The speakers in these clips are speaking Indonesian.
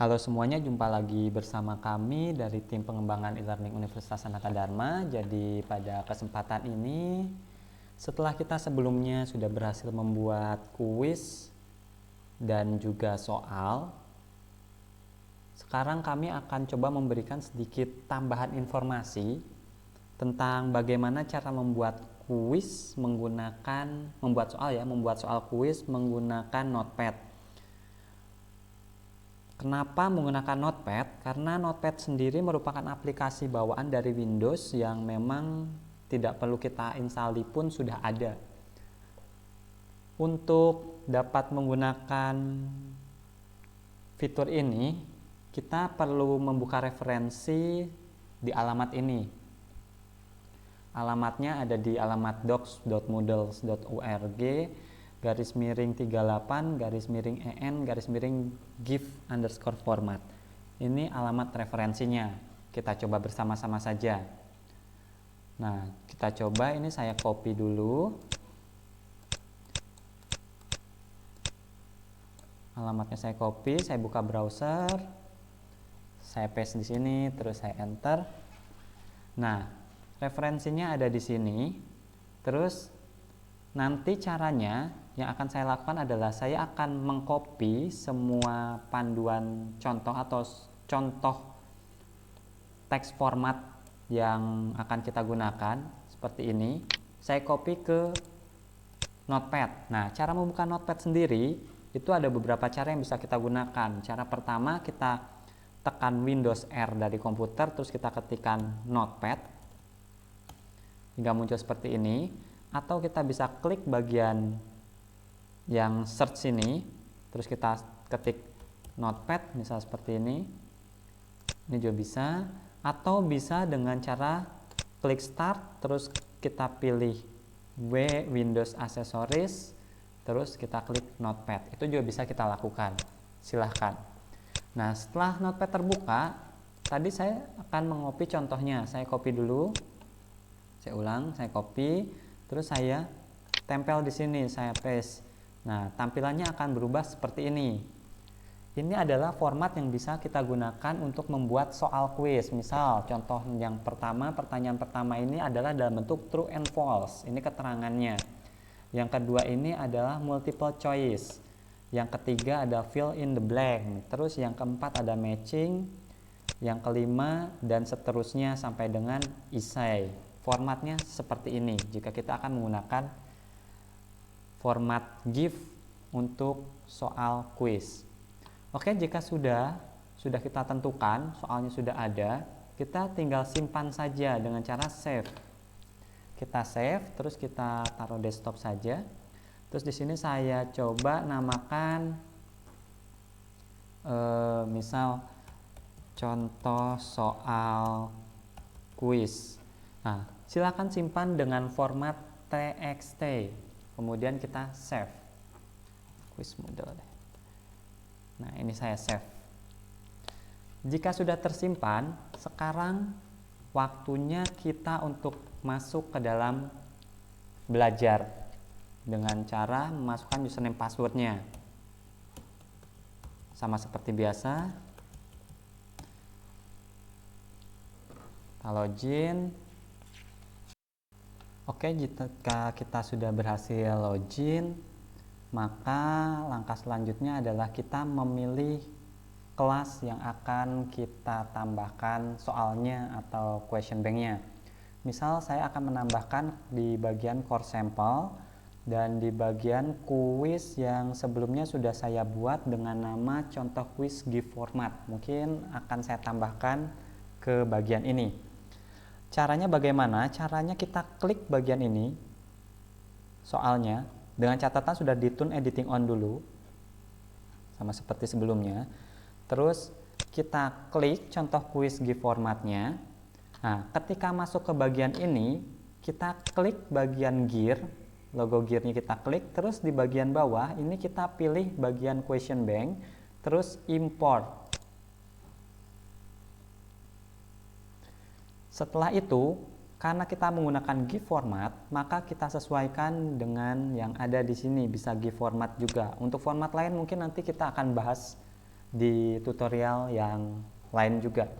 Halo semuanya, jumpa lagi bersama kami dari tim pengembangan e-learning Universitas Sanata Dharma. Jadi pada kesempatan ini, setelah kita sebelumnya sudah berhasil membuat kuis dan juga soal, sekarang kami akan coba memberikan sedikit tambahan informasi tentang bagaimana cara membuat kuis menggunakan membuat soal kuis menggunakan Notepad. Kenapa menggunakan Notepad? Karena Notepad sendiri merupakan aplikasi bawaan dari Windows yang memang tidak perlu kita install pun sudah ada. Untuk dapat menggunakan fitur ini, kita perlu membuka referensi di alamat ini. Alamatnya ada di alamat docs.moodle.org/38/en/gif_format. Ini alamat referensinya. Kita coba bersama-sama saja. Nah, kita coba, ini saya copy dulu. Alamatnya saya copy, saya buka browser. Saya paste di sini, terus saya enter. Nah, referensinya ada di sini. Terus nanti caranya yang akan saya lakukan adalah saya akan mengcopy semua panduan contoh atau contoh teks format yang akan kita gunakan seperti ini. Saya copy ke Notepad. Nah, cara membuka Notepad sendiri itu ada beberapa cara yang bisa kita gunakan. Cara pertama, kita tekan Windows R dari komputer, terus kita ketikkan Notepad hingga muncul seperti ini, atau kita bisa klik bagian yang search ini, terus kita ketik Notepad misal seperti ini juga bisa, atau bisa dengan cara klik start, terus kita pilih Windows Accessories, terus kita klik Notepad. Itu juga bisa kita lakukan, silahkan. Nah, setelah Notepad terbuka, tadi saya akan mengopi contohnya. Saya copy dulu. Saya ulang, saya copy, terus saya tempel di sini, saya paste. Nah, tampilannya akan berubah seperti ini. Ini adalah format yang bisa kita gunakan untuk membuat soal kuis. Misal, contoh yang pertama, pertanyaan pertama ini adalah dalam bentuk true and false. Ini keterangannya. Yang kedua ini adalah multiple choice. Yang ketiga ada fill in the blank. Terus yang keempat ada matching. Yang kelima dan seterusnya sampai dengan essay. Formatnya seperti ini jika kita akan menggunakan format GIF untuk soal kuis. Oke, jika sudah kita tentukan, soalnya sudah ada, kita tinggal simpan saja dengan cara save. Kita save, terus kita taruh desktop saja. Terus di sini saya coba namakan misal contoh soal kuis. Nah, silakan simpan dengan format txt, kemudian kita save. Kuis Moodle. Nah, ini saya save. Jika sudah tersimpan, sekarang waktunya kita untuk masuk ke dalam belajar dengan cara memasukkan username passwordnya. Sama seperti biasa. Kita login. Oke, jika kita sudah berhasil login, maka langkah selanjutnya adalah kita memilih kelas yang akan kita tambahkan soalnya atau question banknya. Misal saya akan menambahkan di bagian core sample dan di bagian kuis yang sebelumnya sudah saya buat dengan nama contoh kuis GIF format. Mungkin akan saya tambahkan ke bagian ini. Caranya bagaimana? Caranya kita klik bagian ini, soalnya, dengan catatan sudah di tune editing on dulu, sama seperti sebelumnya. Terus kita klik contoh kuis GIF formatnya. Nah, ketika masuk ke bagian ini, kita klik bagian gear, logo gearnya kita klik, terus di bagian bawah ini kita pilih bagian question bank, terus import. Setelah itu, karena kita menggunakan GIF format, maka kita sesuaikan dengan yang ada di sini, bisa GIF format juga. Untuk format lain mungkin nanti kita akan bahas di tutorial yang lain juga.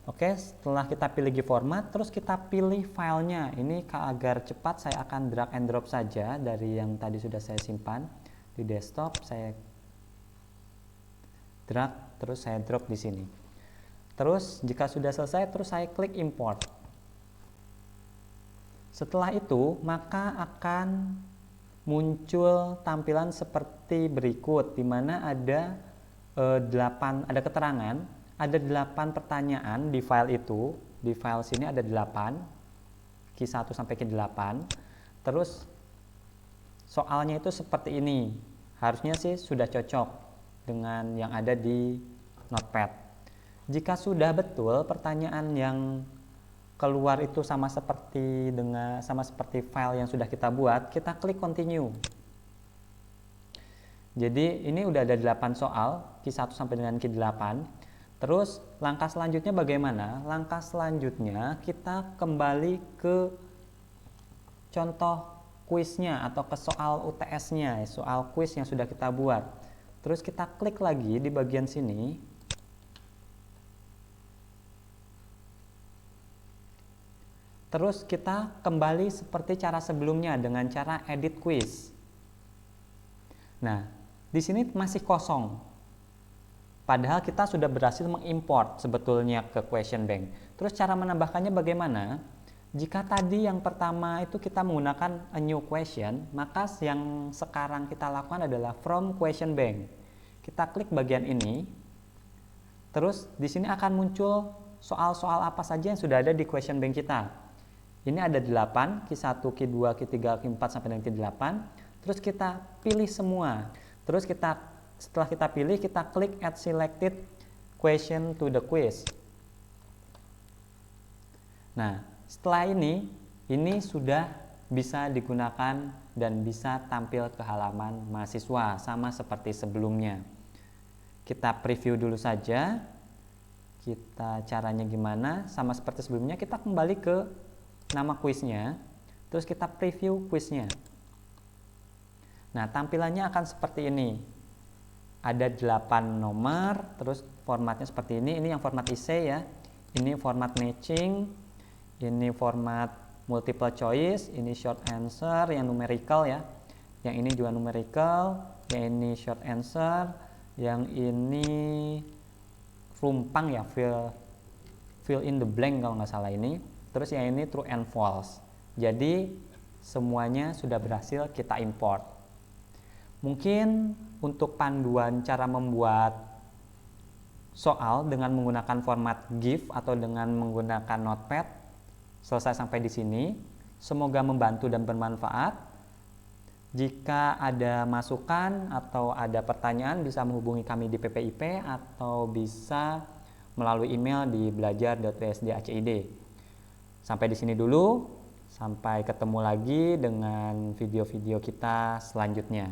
Oke, setelah kita pilih GIF format, terus kita pilih filenya. Ini agar cepat saya akan drag and drop saja dari yang tadi sudah saya simpan di desktop. Saya drag, terus saya drop di sini. Terus jika sudah selesai, terus saya klik import. Setelah itu, maka akan muncul tampilan seperti berikut, di mana ada 8 keterangan, ada 8 pertanyaan di file itu. Di file sini ada 8, Q1 sampai Q8. Terus soalnya itu seperti ini. Harusnya sih sudah cocok dengan yang ada di Notepad. Jika sudah betul pertanyaan yang keluar itu sama seperti file yang sudah kita buat, kita klik continue. Jadi ini udah ada 8 soal, Q1 sampai dengan Q8. Terus langkah selanjutnya bagaimana? Langkah selanjutnya kita kembali ke contoh kuisnya atau ke soal UTS-nya, soal kuis yang sudah kita buat. Terus kita klik lagi di bagian sini. Terus kita kembali seperti cara sebelumnya dengan cara edit quiz. Nah, di sini masih kosong. Padahal kita sudah berhasil mengimport sebetulnya ke question bank. Terus cara menambahkannya bagaimana? Jika tadi yang pertama itu kita menggunakan a new question, maka yang sekarang kita lakukan adalah from question bank. Kita klik bagian ini. Terus di sini akan muncul soal-soal apa saja yang sudah ada di question bank kita. Ini ada 8, Q1, Q2, Q3, Q4 sampai dengan Q8. Terus kita pilih semua. Terus setelah kita pilih, kita klik add selected question to the quiz. Nah, setelah ini sudah bisa digunakan dan bisa tampil ke halaman mahasiswa sama seperti sebelumnya. Kita preview dulu saja. Caranya gimana? Sama seperti sebelumnya, kita kembali ke nama kuisnya, terus kita preview kuisnya. Nah, tampilannya akan seperti ini. Ada 8 nomor, terus formatnya seperti ini. Ini yang format essay ya. Ini format matching, ini format multiple choice, ini short answer yang numerical ya. Yang ini juga numerical, yang ini short answer, yang ini rumpang ya, fill in the blank kalau nggak salah ini. Terus yang ini true and false. Jadi semuanya sudah berhasil kita import. Mungkin untuk panduan cara membuat soal dengan menggunakan format GIF atau dengan menggunakan Notepad selesai sampai di sini. Semoga membantu dan bermanfaat. Jika ada masukan atau ada pertanyaan bisa menghubungi kami di PPIP atau bisa melalui email di belajar.bsd.acid. Sampai di sini dulu, sampai ketemu lagi dengan video-video kita selanjutnya.